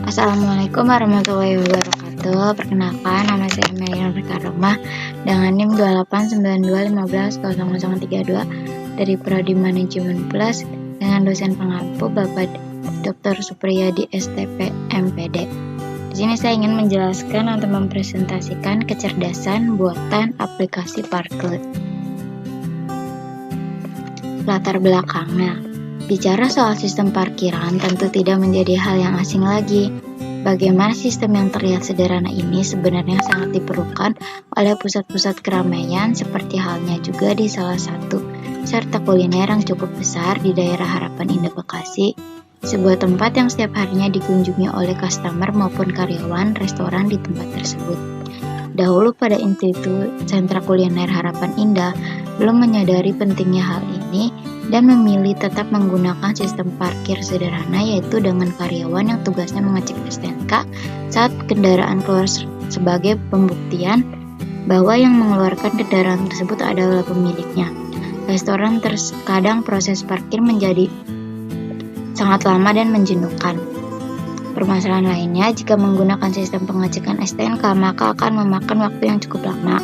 Assalamualaikum warahmatullahi wabarakatuh. Perkenalkan, nama saya Meliana Berkaromah dengan NIM 2892150032 dari Prodi Manajemen Plus dengan dosen pengampu Bapak Dr. Supriyadi STP MPD. Di sini saya ingin menjelaskan atau mempresentasikan kecerdasan buatan aplikasi Parke. Latar belakangnya, bicara soal sistem parkiran tentu tidak menjadi hal yang asing lagi. Bagaimana sistem yang terlihat sederhana ini sebenarnya sangat diperlukan oleh pusat-pusat keramaian seperti halnya juga di salah satu serta kuliner yang cukup besar di daerah Harapan Indah Bekasi, sebuah tempat yang setiap harinya dikunjungi oleh customer maupun karyawan restoran di tempat tersebut. Dahulu pada institut sentra kuliner Harapan Indah belum menyadari pentingnya hal ini dan memilih tetap menggunakan sistem parkir sederhana, yaitu dengan karyawan yang tugasnya mengecek STNK saat kendaraan keluar sebagai pembuktian bahwa yang mengeluarkan kendaraan tersebut adalah pemiliknya. Restoran terkadang proses parkir menjadi sangat lama dan menjenuhkan. Permasalahan lainnya, jika menggunakan sistem pengecekan STNK maka akan memakan waktu yang cukup lama,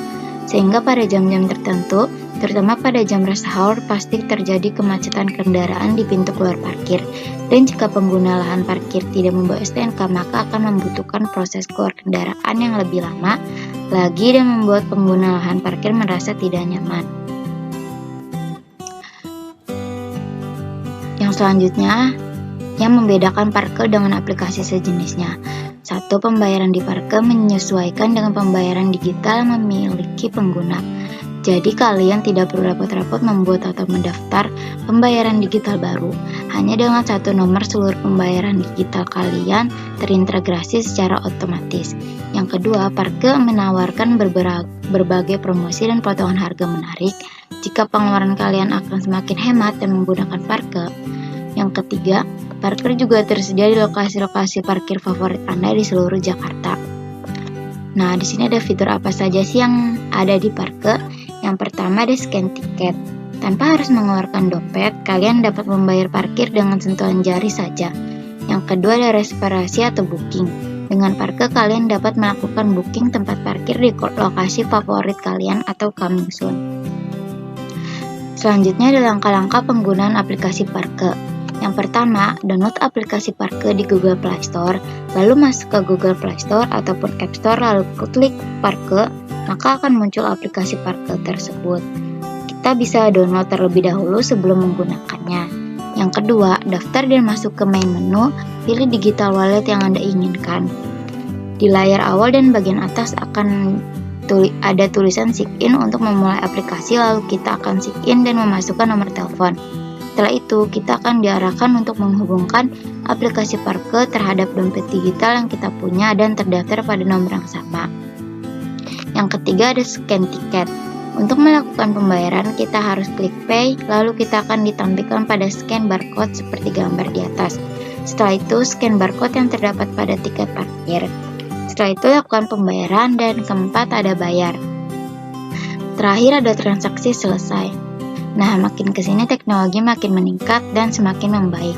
sehingga pada jam-jam tertentu, terutama pada jam rush hour, pasti terjadi kemacetan kendaraan di pintu keluar parkir. Dan jika pengguna lahan parkir tidak membawa STNK, maka akan membutuhkan proses keluar kendaraan yang lebih lama lagi dan membuat pengguna lahan parkir merasa tidak nyaman. Yang selanjutnya, yang membedakan Parke dengan aplikasi sejenisnya. 1. Pembayaran di Parke menyesuaikan dengan pembayaran digital yang memiliki pengguna. Jadi kalian tidak perlu repot-repot membuat atau mendaftar pembayaran digital baru. Hanya dengan satu nomor seluruh pembayaran digital kalian terintegrasi secara otomatis. Yang kedua, Parke menawarkan berbagai promosi dan potongan harga menarik jika pengeluaran kalian akan semakin hemat dan menggunakan Parke. Yang ketiga, parkir juga tersedia di lokasi-lokasi parkir favorit Anda di seluruh Jakarta. Nah, di sini ada fitur apa saja sih yang ada di Parke? Yang pertama ada scan tiket. Tanpa harus mengeluarkan dompet, kalian dapat membayar parkir dengan sentuhan jari saja. Yang kedua ada reservasi atau booking. Dengan Parke, kalian dapat melakukan booking tempat parkir di lokasi favorit kalian atau coming soon. Selanjutnya ada langkah-langkah penggunaan aplikasi Parke. Yang pertama, download aplikasi Parke di Google Play Store, lalu masuk ke Google Play Store ataupun App Store, lalu klik Parke, maka akan muncul aplikasi Parke tersebut. Kita bisa download terlebih dahulu sebelum menggunakannya. Yang kedua, daftar dan masuk ke main menu, pilih digital wallet yang Anda inginkan. Di layar awal dan bagian atas akan ada tulisan sign in untuk memulai aplikasi, lalu kita akan sign in dan memasukkan nomor telepon. Setelah itu, kita akan diarahkan untuk menghubungkan aplikasi Parke terhadap dompet digital yang kita punya dan terdaftar pada nomor yang sama. Yang ketiga ada scan tiket. Untuk melakukan pembayaran, kita harus klik pay, lalu kita akan ditampilkan pada scan barcode seperti gambar di atas. Setelah itu, scan barcode yang terdapat pada tiket parkir. Setelah itu, lakukan pembayaran, dan keempat ada bayar. Terakhir ada transaksi selesai. Nah, makin kesini teknologi makin meningkat dan semakin membaik.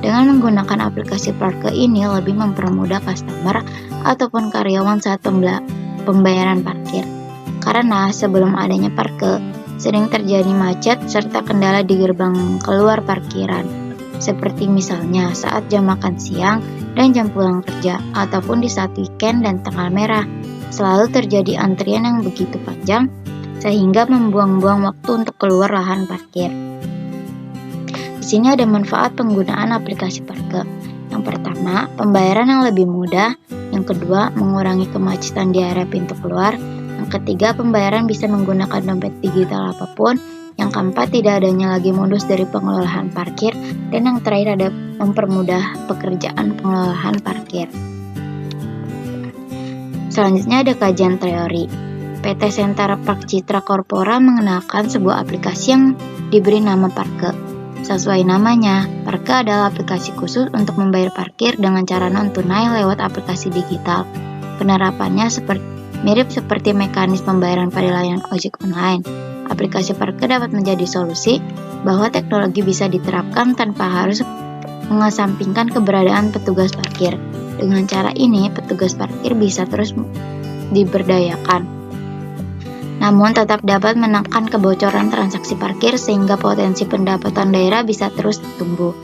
Dengan menggunakan aplikasi Parke ini lebih mempermudah customer ataupun karyawan saat pembayaran parkir. Karena sebelum adanya Parke, sering terjadi macet serta kendala di gerbang keluar parkiran. Seperti misalnya saat jam makan siang dan jam pulang kerja, ataupun di saat weekend dan tanggal merah. Selalu terjadi antrian yang begitu panjang, sehingga membuang-buang waktu untuk keluar lahan parkir. Di sini ada manfaat penggunaan aplikasi Parke. Yang pertama, pembayaran yang lebih mudah. Yang kedua, mengurangi kemacetan di area pintu keluar. Yang ketiga, pembayaran bisa menggunakan dompet digital apapun. Yang keempat, tidak adanya lagi modus dari pengelolaan parkir. Dan yang terakhir ada mempermudah pekerjaan pengelolaan parkir. Selanjutnya ada kajian teori. PT Sentara Park Citra Corpora mengenalkan sebuah aplikasi yang diberi nama Parke. Sesuai namanya, Parke adalah aplikasi khusus untuk membayar parkir dengan cara non-tunai lewat aplikasi digital. Penerapannya mirip seperti mekanisme pembayaran pada layanan ojek online. Aplikasi Parke dapat menjadi solusi bahwa teknologi bisa diterapkan tanpa harus mengesampingkan keberadaan petugas parkir. Dengan cara ini, petugas parkir bisa terus diberdayakan, namun tetap dapat menekan kebocoran transaksi parkir sehingga potensi pendapatan daerah bisa terus tumbuh.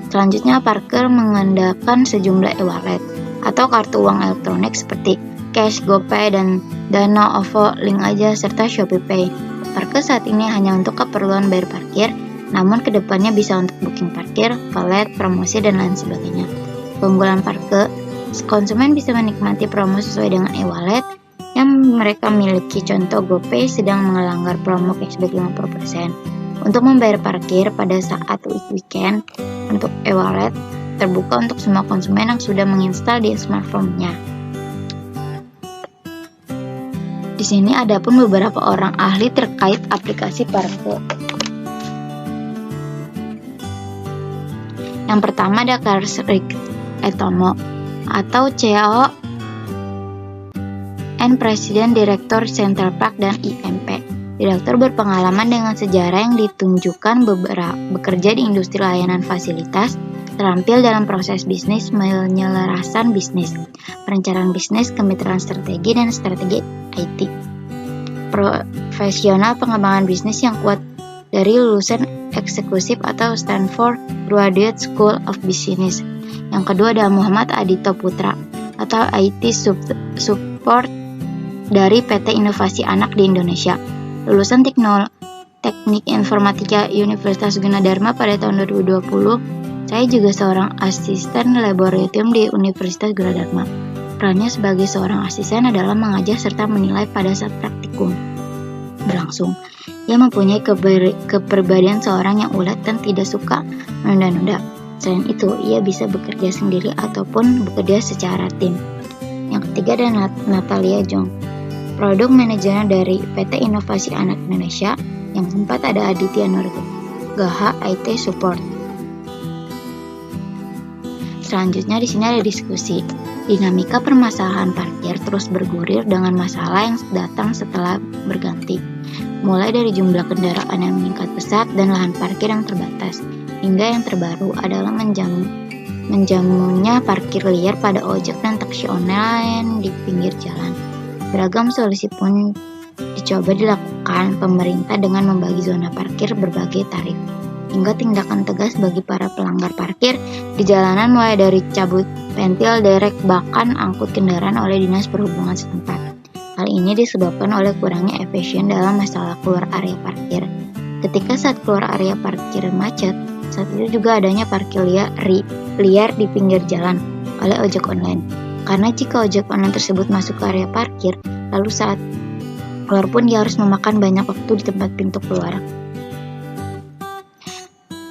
Selanjutnya, parkir mengandalkan sejumlah e-wallet atau kartu uang elektronik seperti Cash, GoPay, dan Dana, OVO, Link Aja, serta ShopeePay. Parkir saat ini hanya untuk keperluan bayar parkir, namun kedepannya bisa untuk booking parkir, valet, promosi, dan lain sebagainya. Keunggulan parkir, konsumen bisa menikmati promo sesuai dengan e-wallet yang mereka miliki. Contoh, GoPay sedang melanggar promo cashback 50%. Untuk membayar parkir pada saat weekend, untuk e-wallet terbuka untuk semua konsumen yang sudah menginstal di smartphone-nya. Di sini ada pun beberapa orang ahli terkait aplikasi parkir. Yang pertama ada Karl-Erik Etomo atau CEO and President Director Central Park dan IMP. Direktur berpengalaman dengan sejarah yang ditunjukkan bekerja di industri layanan fasilitas, terampil dalam proses bisnis, penyelarasan bisnis, perencanaan bisnis, kemitraan strategi, dan strategi IT. Profesional pengembangan bisnis yang kuat dari lulusan eksekutif atau Stanford Graduate School of Business. Yang kedua ada Muhammad Adito Putra atau IT Support dari PT Inovasi Anak di Indonesia. Lulusan Teknik Informatika Universitas Gunadarma pada tahun 2020. Saya juga seorang asisten laboratorium di Universitas Gunadarma. Perannya sebagai seorang asisten adalah mengajar serta menilai pada saat praktikum berlangsung. Ia mempunyai kepribadian seorang yang ulet dan tidak suka menunda-nunda. Selain itu, ia bisa bekerja sendiri ataupun bekerja secara tim. Yang ketiga ada Natalia Jong, produk manajer dari PT Inovasi Anak Indonesia. Yang keempat ada Aditya Nurgaha, IT Support. Selanjutnya di sini ada diskusi. Dinamika permasalahan parkir terus bergulir dengan masalah yang datang setelah berganti. Mulai dari jumlah kendaraan yang meningkat pesat dan lahan parkir yang terbatas, hingga yang terbaru adalah menjamunya parkir liar pada ojek dan taksi online di pinggir jalan. Beragam solusi pun dicoba dilakukan pemerintah dengan membagi zona parkir berbagai tarif, hingga tindakan tegas bagi para pelanggar parkir di jalanan, mulai dari cabut pentil, derek, bahkan angkut kendaraan oleh Dinas Perhubungan setempat. Hal ini disebabkan oleh kurangnya efisien dalam masalah keluar area parkir. Ketika saat keluar area parkir macet, saat itu juga adanya parkir liar di pinggir jalan oleh ojek online. Karena jika ojek online tersebut masuk ke area parkir, lalu saat keluar pun dia harus memakan banyak waktu di tempat pintu keluar.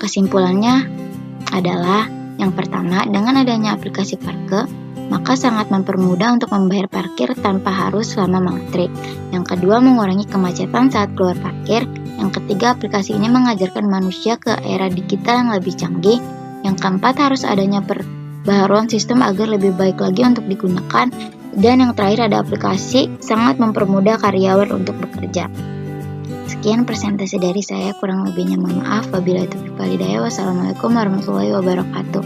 Kesimpulannya adalah yang pertama, dengan adanya aplikasi parkir, maka sangat mempermudah untuk membayar parkir tanpa harus lama mengantri. Yang kedua, mengurangi kemacetan saat keluar parkir. Yang ketiga, aplikasi ini mengajarkan manusia ke era digital yang lebih canggih. Yang keempat, harus adanya perbaharuan sistem agar lebih baik lagi untuk digunakan. Dan yang terakhir, ada aplikasi sangat mempermudah karyawan untuk bekerja. Sekian presentasi dari saya, kurang lebihnya mohon maaf. Wabillahi taufiq wal hidayah. Wassalamualaikum warahmatullahi wabarakatuh.